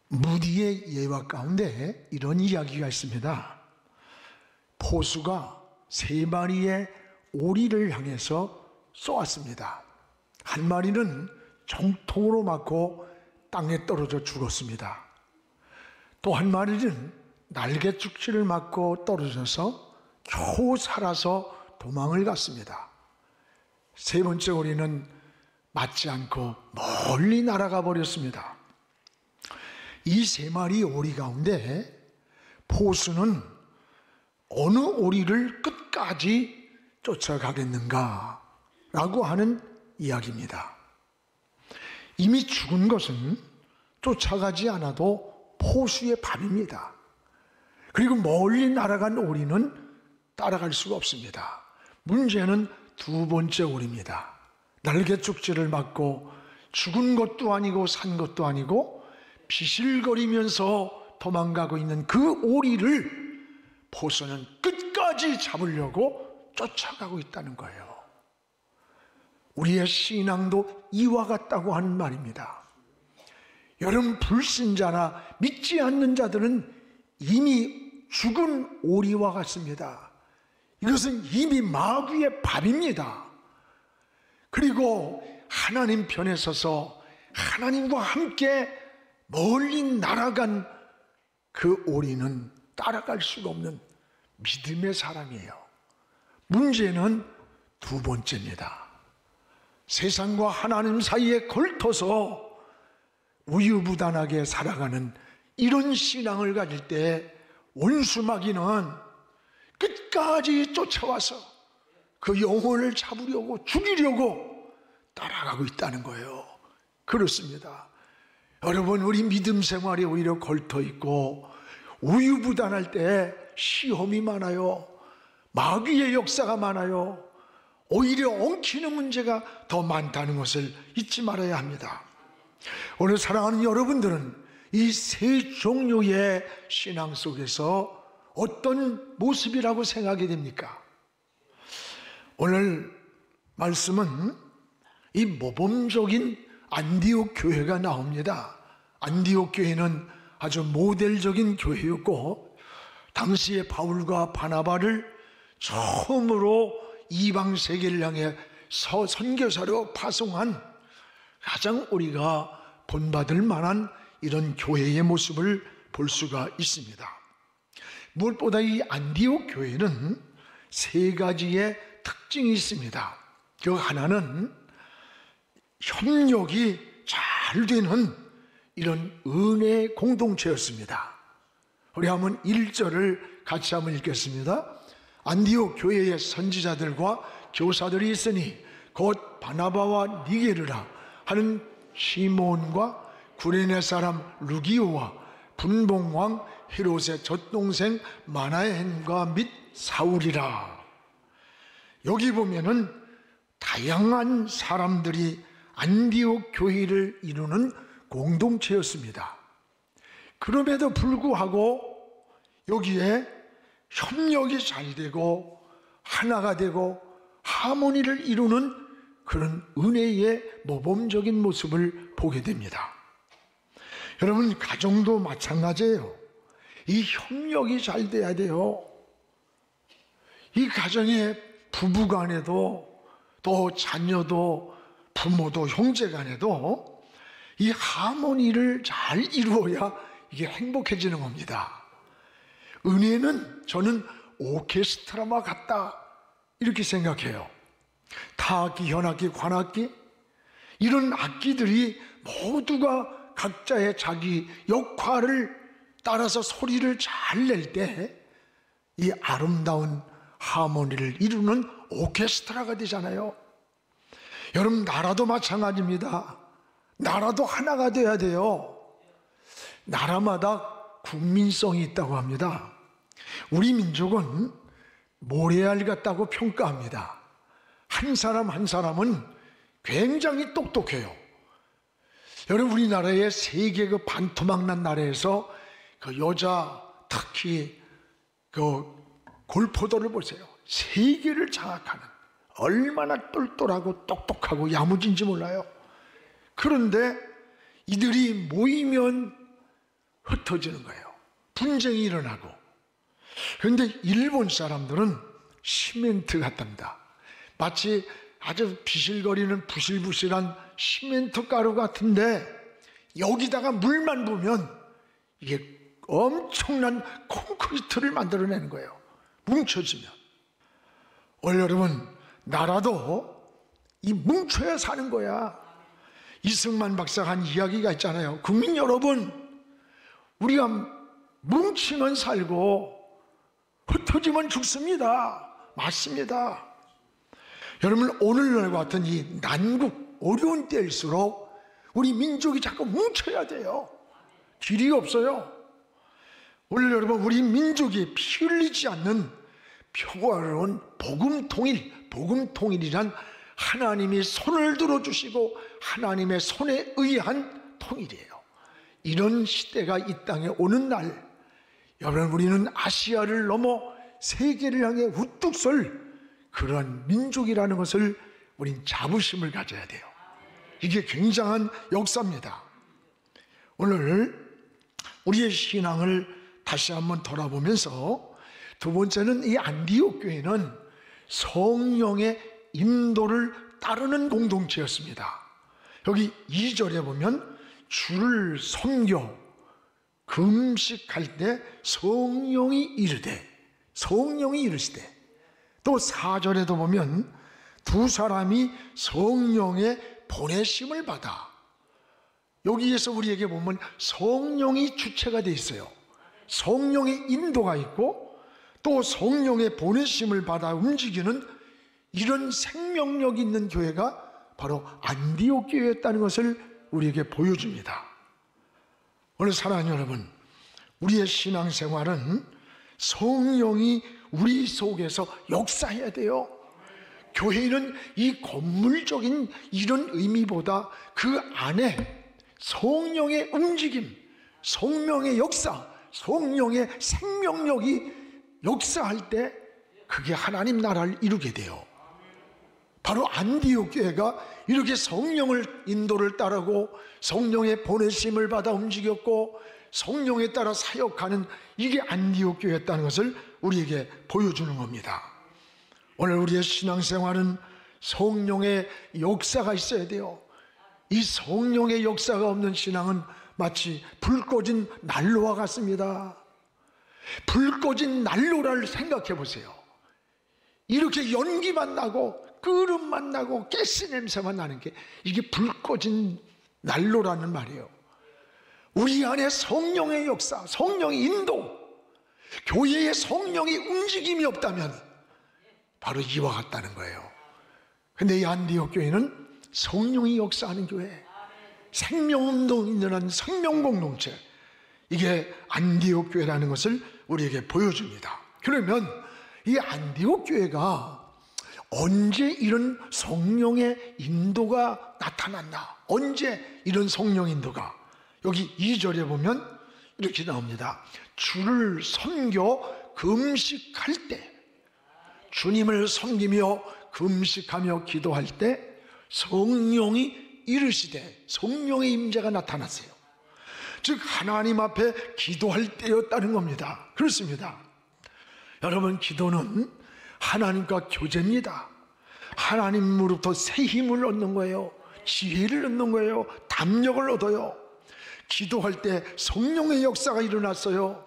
무디의 예화 가운데 이런 이야기가 있습니다. 포수가 3마리의 오리를 향해서 쏘았습니다. 한 마리는 정통으로 맞고 땅에 떨어져 죽었습니다. 또 한 마리는 날개축지를 맞고 떨어져서 겨우 살아서 도망을 갔습니다. 3번째 오리는 맞지 않고 멀리 날아가 버렸습니다. 이 3마리 오리 가운데 포수는 어느 오리를 끝까지 쫓아가겠는가 라고 하는 이야기입니다. 이미 죽은 것은 쫓아가지 않아도 포수의 밥입니다. 그리고 멀리 날아간 오리는 따라갈 수가 없습니다. 문제는 2번째 오리입니다. 날개축지를 맞고 죽은 것도 아니고 산 것도 아니고 비실거리면서 도망가고 있는 그 오리를 포수는 끝까지 잡으려고 쫓아가고 있다는 거예요. 우리의 신앙도 이와 같다고 하는 말입니다. 여러분, 불신자나 믿지 않는 자들은 이미 죽은 오리와 같습니다. 이것은 이미 마귀의 밥입니다. 그리고 하나님 편에 서서 하나님과 함께 멀리 날아간 그 오리는 따라갈 수가 없는 믿음의 사람이에요. 문제는 2번째입니다. 세상과 하나님 사이에 걸터서 우유부단하게 살아가는 이런 신앙을 가질 때 원수마귀는 끝까지 쫓아와서 그 영혼을 잡으려고 죽이려고 따라가고 있다는 거예요. 그렇습니다. 여러분, 우리 믿음 생활에 오히려 걸터 있고 우유부단할 때 시험이 많아요. 마귀의 역사가 많아요. 오히려 엉키는 문제가 더 많다는 것을 잊지 말아야 합니다. 오늘 사랑하는 여러분들은 이 3종류의 신앙 속에서 어떤 모습이라고 생각이 됩니까? 오늘 말씀은 이 모범적인 안디옥 교회가 나옵니다. 안디옥 교회는 아주 모델적인 교회였고, 당시에 바울과 바나바를 처음으로 이방 세계를 향해 선교사로 파송한 가장 우리가 본받을 만한 이런 교회의 모습을 볼 수가 있습니다. 무엇보다 이 안디옥 교회는 3가지의 특징이 있습니다. 그 하나는 협력이 잘 되는 이런 은혜의 공동체였습니다. 우리 한번 1절을 같이 한번 읽겠습니다. 안디옥 교회의 선지자들과 교사들이 있으니 곧 바나바와 니게르라 하는 시몬과 구레네 사람 루기오와 분봉왕 헤롯의 젖동생 마나엔과 및 사울이라. 여기 보면은 다양한 사람들이 안디옥 교회를 이루는 공동체였습니다. 그럼에도 불구하고 여기에 협력이 잘 되고 하나가 되고 하모니를 이루는 그런 은혜의 모범적인 모습을 보게 됩니다. 여러분, 가정도 마찬가지예요. 이 협력이 잘 돼야 돼요. 이 가정에 부부간에도 또 자녀도 부모도 형제간에도 이 하모니를 잘 이루어야 이게 행복해지는 겁니다. 은혜는 저는 오케스트라와 같다 이렇게 생각해요. 타악기, 현악기, 관악기 이런 악기들이 모두가 각자의 자기 역할을 따라서 소리를 잘 낼 때 이 아름다운 하모니를 이루는 오케스트라가 되잖아요. 여러분, 나라도 마찬가지입니다. 나라도 하나가 돼야 돼요. 나라마다 국민성이 있다고 합니다. 우리 민족은 모래알 같다고 평가합니다. 한 사람 한 사람은 굉장히 똑똑해요. 여러분, 우리나라의 세계 그 반토막난 나라에서 그 여자 특히 그 골포도를 보세요. 세계를 장악하는, 얼마나 똘똘하고 똑똑하고 야무진지 몰라요. 그런데 이들이 모이면 흩어지는 거예요. 분쟁이 일어나고. 그런데 일본 사람들은 시멘트 같답니다. 마치 아주 비실거리는 부실부실한 시멘트 가루 같은데 여기다가 물만 부으면 이게 엄청난 콘크리트를 만들어내는 거예요. 뭉쳐지면. 오늘 여러분, 나라도 이 뭉쳐야 사는 거야. 이승만 박사가 한 이야기가 있잖아요. 국민 여러분, 우리가 뭉치면 살고 흩어지면 죽습니다. 맞습니다. 여러분, 오늘날과 같은 이 난국, 어려운 때일수록 우리 민족이 자꾸 뭉쳐야 돼요. 길이 없어요. 오늘 여러분, 우리 민족이 피 흘리지 않는 평화로운 복음통일이란 하나님이 손을 들어주시고 하나님의 손에 의한 통일이에요. 이런 시대가 이 땅에 오는 날, 여러분, 우리는 아시아를 넘어 세계를 향해 우뚝 설 그런 민족이라는 것을 우린 자부심을 가져야 돼요. 이게 굉장한 역사입니다. 오늘 우리의 신앙을 다시 한번 돌아보면서 두 번째는 이 안디옥 교회는 성령의 인도를 따르는 공동체였습니다. 여기 2절에 보면 주를 섬겨 금식할 때 성령이 이르시되, 또 4절에도 보면 두 사람이 성령의 보내심을 받아. 여기에서 우리에게 보면 성령이 주체가 되어 있어요. 성령의 인도가 있고 또 성령의 보내심을 받아 움직이는 이런 생명력 있는 교회가 바로 안디옥 교회였다는 것을 우리에게 보여줍니다. 오늘 사랑하는 여러분, 우리의 신앙생활은 성령이 우리 속에서 역사해야 돼요. 교회는 이 건물적인 이런 의미보다 그 안에 성령의 움직임, 성령의 역사, 성령의 생명력이 역사할 때 그게 하나님 나라를 이루게 돼요. 바로 안디옥 교회가 이렇게 성령을 인도를 따르고 성령의 보내심을 받아 움직였고 성령에 따라 사역하는 이게 안디옥 교회였다는 것을 우리에게 보여주는 겁니다. 오늘 우리의 신앙생활은 성령의 역사가 있어야 돼요. 이 성령의 역사가 없는 신앙은 마치 불 꺼진 난로와 같습니다. 불 꺼진 난로를 생각해 보세요. 이렇게 연기만 나고 끓음만 나고 가스 냄새만 나는 게 이게 불 꺼진 난로라는 말이에요. 우리 안에 성령의 역사, 성령의 인도, 교회의 성령의 움직임이 없다면 바로 이와 같다는 거예요. 근데 이 안디옥 교회는 성령이 역사하는 교회, 생명운동이 일어난 생명공동체, 이게 안디옥 교회라는 것을 우리에게 보여줍니다. 그러면 이 안디옥 교회가 언제 이런 성령의 인도가 나타났나? 언제 이런 성령 인도가? 여기 2절에 보면 이렇게 나옵니다. 주를 섬겨 금식할 때, 주님을 섬기며 금식하며 기도할 때 성령이 이르시되, 성령의 임재가 나타났어요. 즉 하나님 앞에 기도할 때였다는 겁니다. 그렇습니다. 여러분, 기도는 하나님과 교제입니다. 하나님으로부터 새 힘을 얻는 거예요. 지혜를 얻는 거예요. 담력을 얻어요. 기도할 때 성령의 역사가 일어났어요.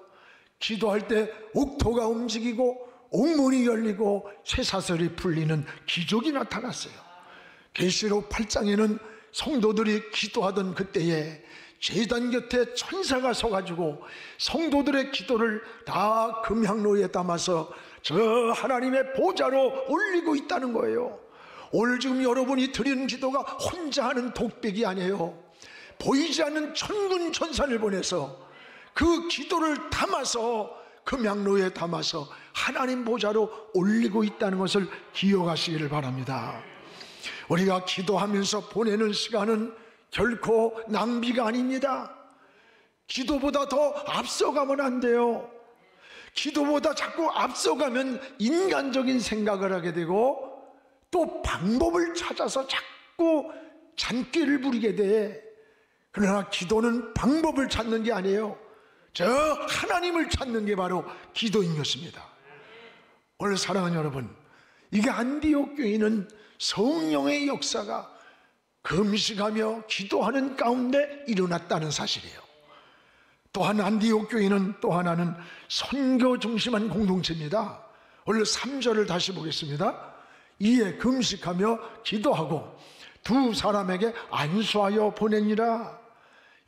기도할 때 옥토가 움직이고 옥문이 열리고 쇠사슬이 풀리는 기적이 나타났어요. 계시록 8장에는 성도들이 기도하던 그때에 제단 곁에 천사가 서가지고 성도들의 기도를 다 금향로에 담아서 저 하나님의 보좌로 올리고 있다는 거예요. 오늘 지금 여러분이 드리는 기도가 혼자 하는 독백이 아니에요. 보이지 않는 천군 천사를 보내서 그 기도를 담아서 금향로에 담아서 하나님 보좌로 올리고 있다는 것을 기억하시기를 바랍니다. 우리가 기도하면서 보내는 시간은 결코 낭비가 아닙니다. 기도보다 더 앞서가면 안 돼요. 기도보다 자꾸 앞서가면 인간적인 생각을 하게 되고 또 방법을 찾아서 자꾸 잔꾀를 부리게 돼. 그러나 기도는 방법을 찾는 게 아니에요. 저 하나님을 찾는 게 바로 기도인 것입니다. 오늘 사랑하는 여러분, 이게 안디옥 교회는 성령의 역사가 금식하며 기도하는 가운데 일어났다는 사실이에요. 또한 안디옥 교회는 또 하나는 선교 중심한 공동체입니다. 오늘 3절을 다시 보겠습니다. 이에 금식하며 기도하고 두 사람에게 안수하여 보내니라.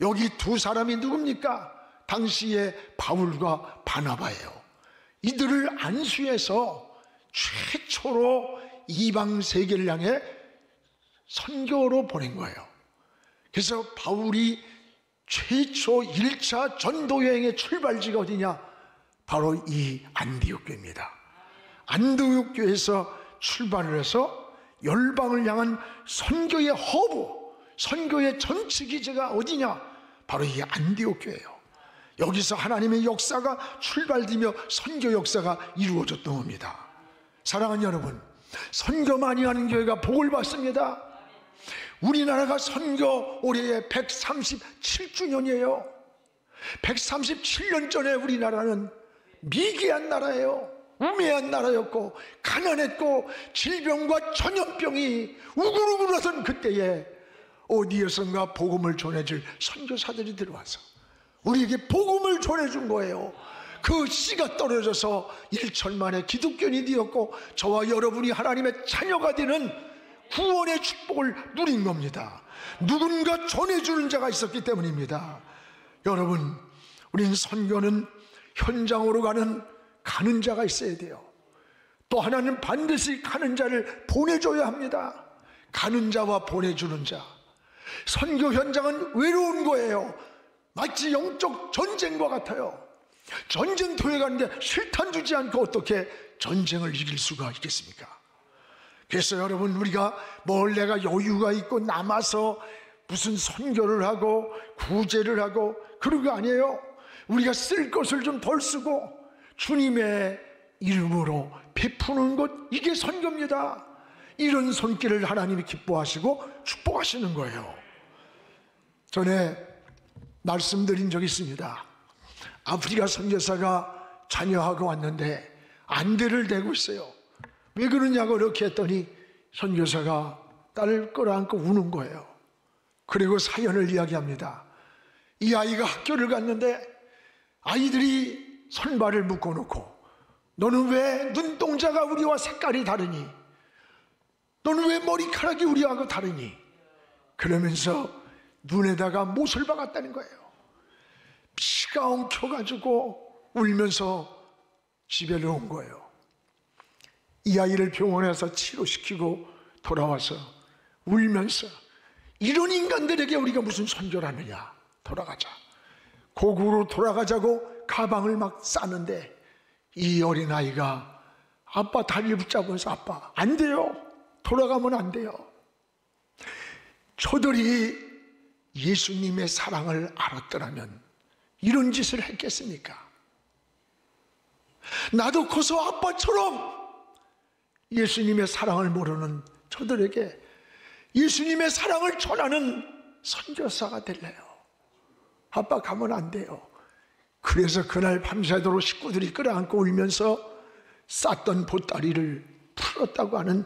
여기 두 사람이 누굽니까? 당시에 바울과 바나바예요. 이들을 안수해서 최초로 이방 세계를 향해 선교로 보낸 거예요. 그래서 바울이 최초 1차 전도 여행의 출발지가 어디냐? 바로 이 안디옥 교회입니다. 안디옥 교회에서 출발을 해서 열방을 향한 선교의 허브, 선교의 전체 기제가 어디냐? 바로 이 안디옥 교회예요. 여기서 하나님의 역사가 출발되며 선교 역사가 이루어졌던 겁니다. 사랑하는 여러분, 선교 많이 하는 교회가 복을 받습니다. 우리나라가 선교 올해에 137주년이에요. 137년 전에 우리나라는 미개한 나라예요. 우매한 나라였고 가난했고 질병과 전염병이 우글우글하던 그때에 어디에선가 복음을 전해줄 선교사들이 들어와서 우리에게 복음을 전해준 거예요. 그 씨가 떨어져서 일천만의 기독교인이 되었고 저와 여러분이 하나님의 자녀가 되는 구원의 축복을 누린 겁니다. 누군가 전해주는 자가 있었기 때문입니다. 여러분, 우린 선교는 현장으로 가는 자가 있어야 돼요. 또 하나는 반드시 가는 자를 보내줘야 합니다. 가는 자와 보내주는 자. 선교 현장은 외로운 거예요. 마치 영적 전쟁과 같아요. 전쟁터에 가는데 실탄 주지 않고 어떻게 전쟁을 이길 수가 있겠습니까? 그래서 여러분, 우리가 내가 여유가 있고 남아서 무슨 선교를 하고 구제를 하고 그런 거 아니에요. 우리가 쓸 것을 좀 덜 쓰고 주님의 이름으로 베푸는 것, 이게 선교입니다. 이런 손길을 하나님이 기뻐하시고 축복하시는 거예요. 전에 말씀드린 적이 있습니다. 아프리카 선교사가 자녀하고 왔는데 안대를 대고 있어요. 왜 그러냐고 이렇게 했더니 선교사가 딸을 끌어안고 우는 거예요. 그리고 사연을 이야기합니다. 이 아이가 학교를 갔는데 아이들이 손발을 묶어놓고 너는 왜 눈동자가 우리와 색깔이 다르니? 너는 왜 머리카락이 우리하고 다르니? 그러면서 눈에다가 못을 박았다는 거예요. 피가 엉켜가지고 울면서 집에 온 거예요. 이 아이를 병원에서 치료시키고 돌아와서 울면서 이런 인간들에게 우리가 무슨 선교를 하느냐, 돌아가자. 고국으로 돌아가자고 가방을 막 싸는데 이 어린아이가 아빠 다리를 붙잡으면서 아빠 안 돼요, 돌아가면 안 돼요. 저들이 예수님의 사랑을 알았더라면 이런 짓을 했겠습니까? 나도 커서 아빠처럼 예수님의 사랑을 모르는 저들에게 예수님의 사랑을 전하는 선교사가 될래요. 아빠 가면 안 돼요. 그래서 그날 밤새도록 식구들이 끌어안고 울면서 쌌던 보따리를 풀었다고 하는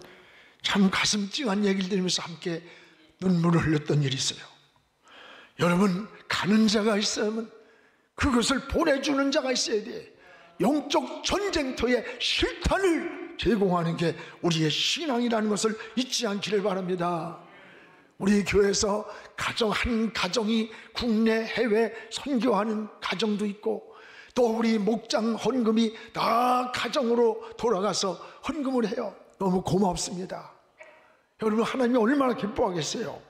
참 가슴 찡한 얘기를 들으면서 함께 눈물을 흘렸던 일이 있어요. 여러분, 가는 자가 있으면 그것을 보내주는 자가 있어야 돼. 영적 전쟁터에 실탄을 제공하는 게 우리의 신앙이라는 것을 잊지 않기를 바랍니다. 우리 교회에서 한 가정이 국내 해외 선교하는 가정도 있고 또 우리 목장 헌금이 다 가정으로 돌아가서 헌금을 해요. 너무 고맙습니다. 여러분, 하나님이 얼마나 기뻐하겠어요.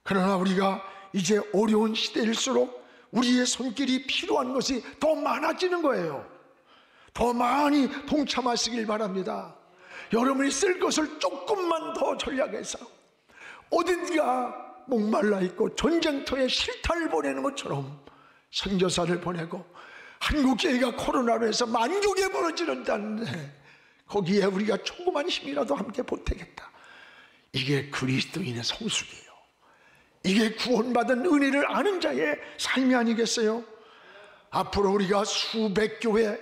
그러나 우리가 이제 어려운 시대일수록 우리의 손길이 필요한 것이 더 많아지는 거예요. 더 많이 동참하시길 바랍니다. 여러분이 쓸 것을 조금만 더 전략해서 어딘가 목말라 있고 전쟁터에 실탄을 보내는 것처럼 선교사를 보내고 한국교회가 코로나로 해서 만국에 무너지는다는데 거기에 우리가 조그만 힘이라도 함께 보태겠다. 이게 그리스도인의 성숙이에요. 이게 구원받은 은혜를 아는 자의 삶이 아니겠어요? 앞으로 우리가 수백 교회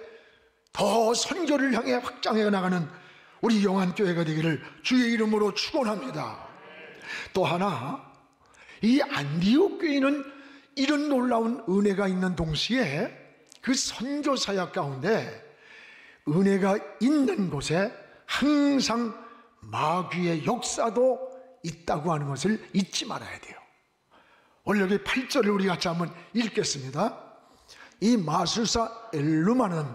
더 선교를 향해 확장해 나가는 우리 영안교회가 되기를 주의 이름으로 축원합니다. 또 하나, 이 안디옥 교회는 이런 놀라운 은혜가 있는 동시에 그 선교 사역 가운데 은혜가 있는 곳에 항상 마귀의 역사도 있다고 하는 것을 잊지 말아야 돼요. 오늘 여기 8절을 우리 같이 한번 읽겠습니다. 이 마술사 엘루마는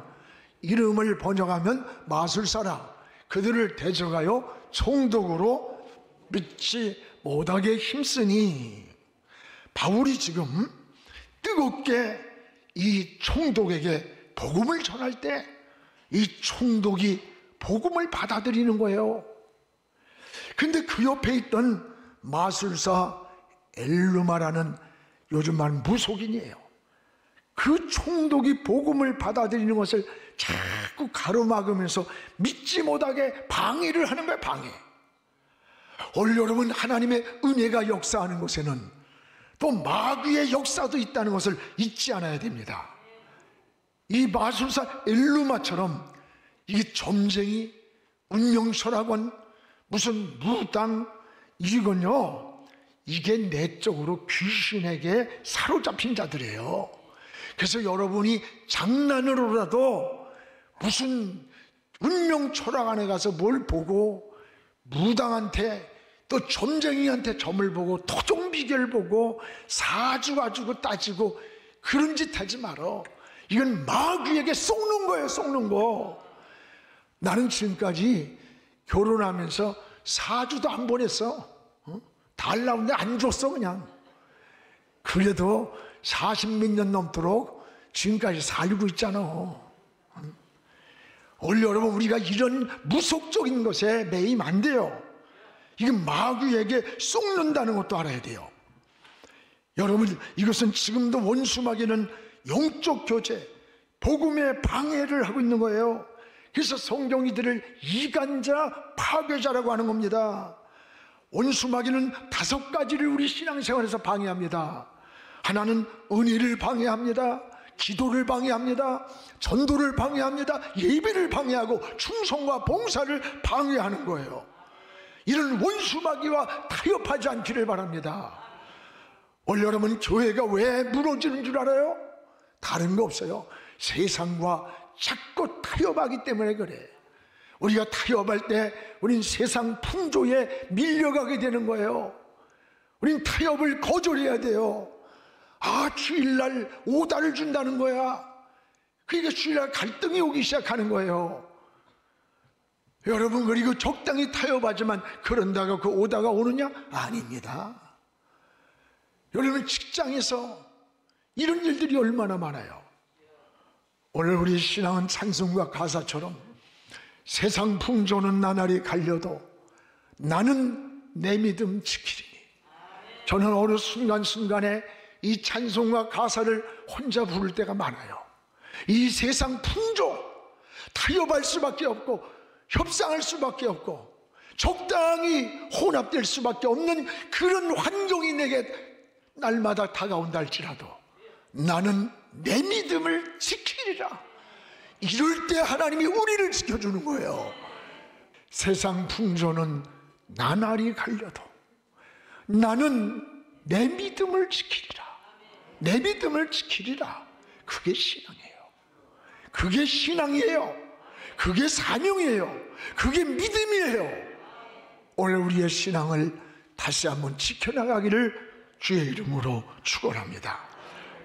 이름을 번역하면 마술사라, 그들을 데려가요 총독으로 믿지 못하게 힘쓰니, 바울이 지금 뜨겁게 이 총독에게 복음을 전할 때 이 총독이 복음을 받아들이는 거예요. 근데 그 옆에 있던 마술사 엘루마라는 요즘 말 무속인이에요. 그 총독이 복음을 받아들이는 것을 자꾸 가로막으면서 믿지 못하게 방해를 하는 거예요. 방해. 오늘 여러분, 하나님의 은혜가 역사하는 곳에는 또 마귀의 역사도 있다는 것을 잊지 않아야 됩니다. 이 마술사 엘루마처럼 이 점쟁이, 운명철학원, 무슨 무당, 이건요, 이게 내적으로 귀신에게 사로잡힌 자들이에요. 그래서 여러분이 장난으로라도 무슨 운명철학원에 가서 뭘 보고 무당한테 또 점쟁이한테 점을 보고 토종비결 보고 사주 가지고 따지고 그런 짓 하지 말어. 이건 마귀에게 속는 거예요. 속는 거. 나는 지금까지 결혼하면서 사주도 안 보냈어. 달라는데 안 줬어. 그냥. 그래도 40몇 년 넘도록 지금까지 살고 있잖아. 오늘 여러분, 우리가 이런 무속적인 것에 매이면 안 돼요. 이건 마귀에게 속는다는 것도 알아야 돼요. 여러분, 이것은 지금도 원수마귀는 영적 교제, 복음의 방해를 하고 있는 거예요. 그래서 성경이 이들을 이간자, 파괴자라고 하는 겁니다. 원수마귀는 5가지를 우리 신앙생활에서 방해합니다. 하나는 은혜를 방해합니다. 기도를 방해합니다. 전도를 방해합니다. 예배를 방해하고 충성과 봉사를 방해하는 거예요. 이런 원수마귀와 타협하지 않기를 바랍니다. 오늘 여러분, 교회가 왜 무너지는 줄 알아요? 다른 거 없어요. 세상과 자꾸 타협하기 때문에 그래. 우리가 타협할 때 우린 세상 풍조에 밀려가게 되는 거예요. 우린 타협을 거절해야 돼요. 아, 주일날 오다를 준다는 거야. 그러니까 주일날 갈등이 오기 시작하는 거예요. 여러분, 그리고 적당히 타협하지만 그런다고 그 오다가 오느냐? 아닙니다. 여러분, 직장에서 이런 일들이 얼마나 많아요. 오늘 우리 신앙은 찬송과 가사처럼 세상 풍조는 나날이 갈려도 나는 내 믿음 지키리니. 저는 어느 순간순간에 이 찬송과 가사를 혼자 부를 때가 많아요. 이 세상 풍조, 타협할 수밖에 없고 협상할 수밖에 없고 적당히 혼합될 수밖에 없는 그런 환경이 내게 날마다 다가온다 할지라도 나는 내 믿음을 지키리라. 이럴 때 하나님이 우리를 지켜주는 거예요. 세상 풍조는 나날이 갈려도 나는 내 믿음을 지키리라. 내 믿음을 지키리라. 그게 신앙이에요. 그게 신앙이에요. 그게 사명이에요. 그게 믿음이에요. 오늘 우리의 신앙을 다시 한번 지켜나가기를 주의 이름으로 축원합니다.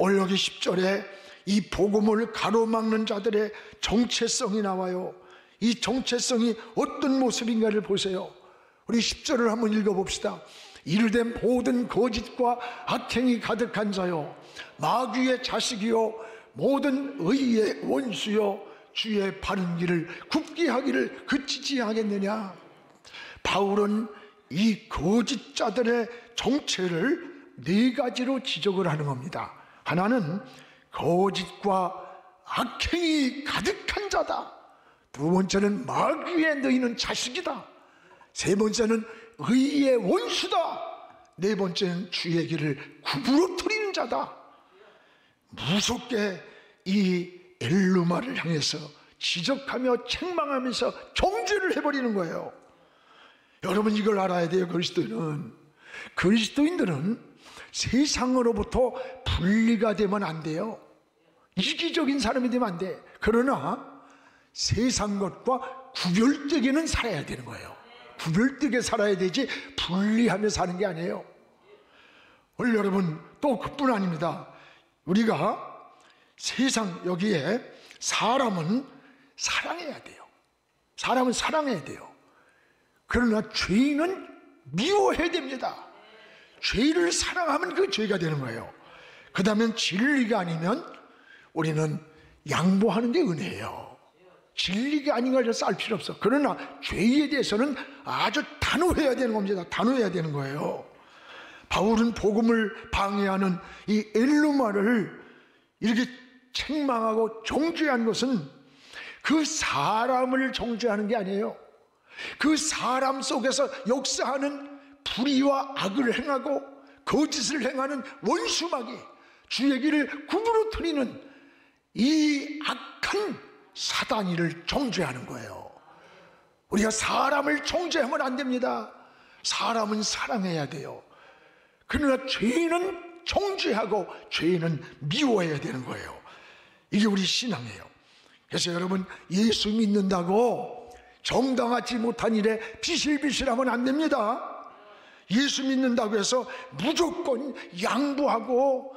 오늘 여기 10절에 이 복음을 가로막는 자들의 정체성이 나와요. 이 정체성이 어떤 모습인가를 보세요. 우리 10절을 한번 읽어봅시다. 이르된 모든 거짓과 악행이 가득한 자요, 마귀의 자식이요, 모든 의의 원수요, 주의 바른 길을 굽게 하기를 그치지 하겠느냐. 바울은 이 거짓자들의 정체를 4가지로 지적을 하는 겁니다. 하나는 거짓과 악행이 가득한 자다. 2번째는 마귀의 너희는 자식이다. 3번째는 의의 원수다. 4번째는 주의 길을 구부러뜨리는 자다. 무섭게 이 엘루마를 향해서 지적하며 책망하면서 정죄를 해버리는 거예요. 여러분, 이걸 알아야 돼요. 그리스도인들은 세상으로부터 분리가 되면 안 돼요. 이기적인 사람이 되면 안 돼. 그러나 세상 것과 구별되게는 살아야 되는 거예요. 구별되게 살아야 되지 분리하며 사는 게 아니에요. 오늘 여러분, 또 그뿐 아닙니다. 우리가 세상, 여기에 사람은 사랑해야 돼요. 사람은 사랑해야 돼요. 그러나 죄인은 미워해야 됩니다. 죄를 사랑하면 그 죄가 되는 거예요. 그 다음에 진리가 아니면 우리는 양보하는 게 은혜예요. 진리가 아닌 걸 알 필요 없어. 그러나 죄에 대해서는 아주 단호해야 되는 겁니다. 단호해야 되는 거예요. 바울은 복음을 방해하는 이 엘루마를 이렇게 책망하고 정죄한 것은 그 사람을 정죄하는 게 아니에요. 그 사람 속에서 역사하는 불의와 악을 행하고 거짓을 행하는 원수마귀, 주의 길을 구부러뜨리는 이 악한 사단이를 정죄하는 거예요. 우리가 사람을 정죄하면 안 됩니다. 사람은 사랑해야 돼요. 그러나 죄인은 정죄하고 죄인은 미워해야 되는 거예요. 이게 우리 신앙이에요. 그래서 여러분, 예수 믿는다고 정당하지 못한 일에 비실비실하면 안 됩니다. 예수 믿는다고 해서 무조건 양보하고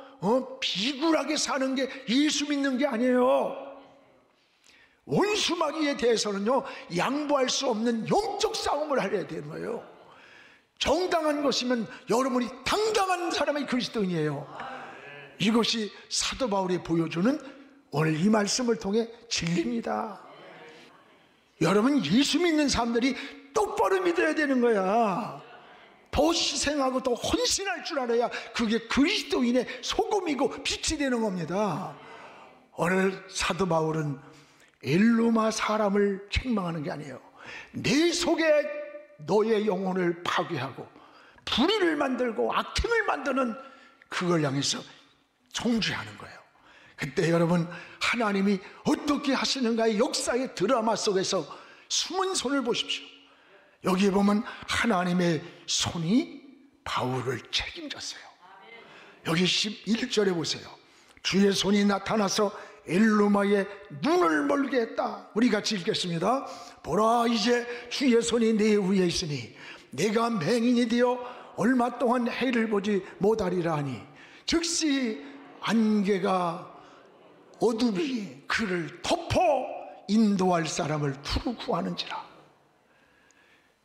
비굴하게 사는 게 예수 믿는 게 아니에요. 원수마귀에 대해서는요, 양보할 수 없는 영적 싸움을 하려야 되는 거예요. 정당한 것이면 여러분이 당당한 사람이 그리스도인이에요. 이것이 사도 바울이 보여주는 오늘 이 말씀을 통해 진리입니다. 여러분, 예수 믿는 사람들이 똑바로 믿어야 되는 거야. 더 희생하고 더 헌신할 줄 알아야 그게 그리스도인의 소금이고 빛이 되는 겁니다. 오늘 사도 바울은 엘루마 사람을 책망하는 게 아니에요. 내 속에 너의 영혼을 파괴하고 불의를 만들고 악행을 만드는 그걸 향해서 정죄하는 거예요. 그때 여러분, 하나님이 어떻게 하시는가의 역사의 드라마 속에서 숨은 손을 보십시오. 여기에 보면 하나님의 손이 바울을 책임졌어요. 여기 11절에 보세요. 주의 손이 나타나서 엘루마의 눈을 멀게 했다. 우리 같이 읽겠습니다. 보라, 이제 주의 손이 내 위에 있으니 내가 맹인이 되어 얼마 동안 해를 보지 못하리라 하니 즉시 안개가 어둠이 그를 덮어 인도할 사람을 두루 구하는지라.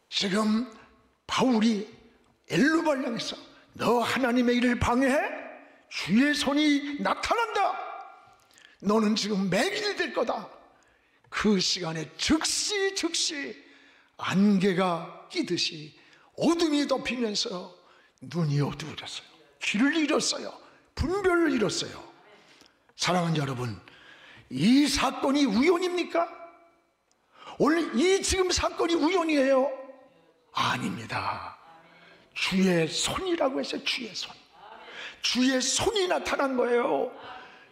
지금 바울이 엘루마를 향해서 너 하나님의 일을 방해해? 주의 손이 나타난다. 너는 지금 맹인이 될 거다. 그 시간에 즉시 안개가 끼듯이 어둠이 덮이면서 눈이 어두워졌어요. 길을 잃었어요. 분별을 잃었어요. 사랑하는 여러분, 이 사건이 우연입니까? 오늘 이 지금 사건이 우연이에요? 아닙니다. 주의 손이라고 했어요. 주의 손. 주의 손이 나타난 거예요.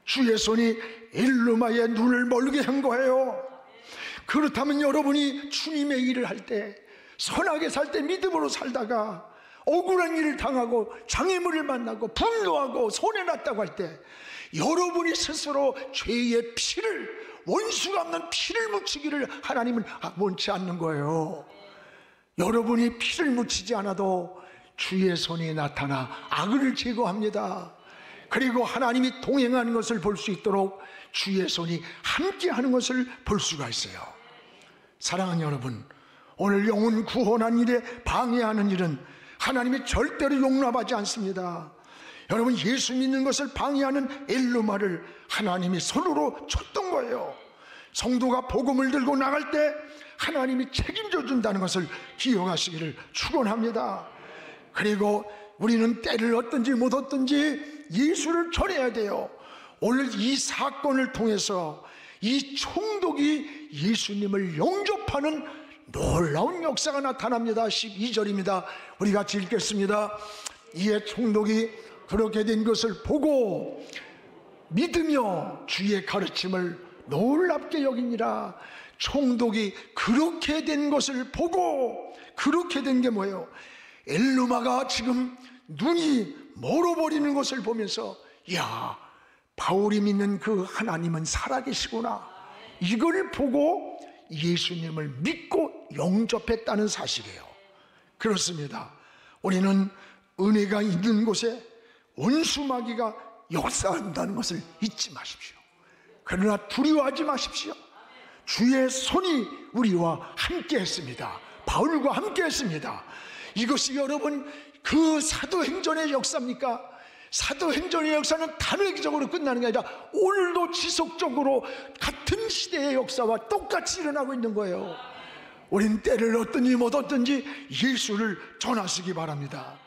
주의 손이 엘루마의 눈을 멀게 한 거예요. 그렇다면 여러분이 주님의 일을 할 때, 선하게 살 때, 믿음으로 살다가 억울한 일을 당하고 장애물을 만나고 분노하고 손해났다고 할 때 여러분이 스스로 죄의 피를, 원수가 없는 피를 묻히기를 하나님은 원치 않는 거예요. 여러분이 피를 묻히지 않아도 주의 손이 나타나 악을 제거합니다. 그리고 하나님이 동행하는 것을 볼 수 있도록 주의 손이 함께하는 것을 볼 수가 있어요. 사랑하는 여러분, 오늘 영혼 구원한 일에 방해하는 일은 하나님이 절대로 용납하지 않습니다. 여러분, 예수 믿는 것을 방해하는 엘루마를 하나님이 손으로 쳤던 거예요. 성도가 복음을 들고 나갈 때 하나님이 책임져 준다는 것을 기억하시기를 축원합니다. 그리고 우리는 때를 얻든지 못 얻든지 예수를 전해야 돼요. 오늘 이 사건을 통해서 이 총독이 예수님을 영접하는 놀라운 역사가 나타납니다. 12절입니다. 우리 같이 읽겠습니다. 이에 총독이 그렇게 된 것을 보고 믿으며 주의 가르침을 놀랍게 여기니라. 총독이 그렇게 된 것을 보고, 그렇게 된 게 뭐예요? 엘루마가 지금 눈이 멀어버리는 것을 보면서, 야, 바울이 믿는 그 하나님은 살아계시구나, 이걸 보고 예수님을 믿고 영접했다는 사실이에요. 그렇습니다. 우리는 은혜가 있는 곳에 원수 마귀가 역사한다는 것을 잊지 마십시오. 그러나 두려워하지 마십시오. 주의 손이 우리와 함께 했습니다. 바울과 함께 했습니다. 이것이 여러분 그 사도행전의 역사입니까? 사도행전의 역사는 단회적으로 끝나는 게 아니라 오늘도 지속적으로 같은 시대의 역사와 똑같이 일어나고 있는 거예요. 우린 때를 얻든지 못 얻든지 예수를 전하시기 바랍니다.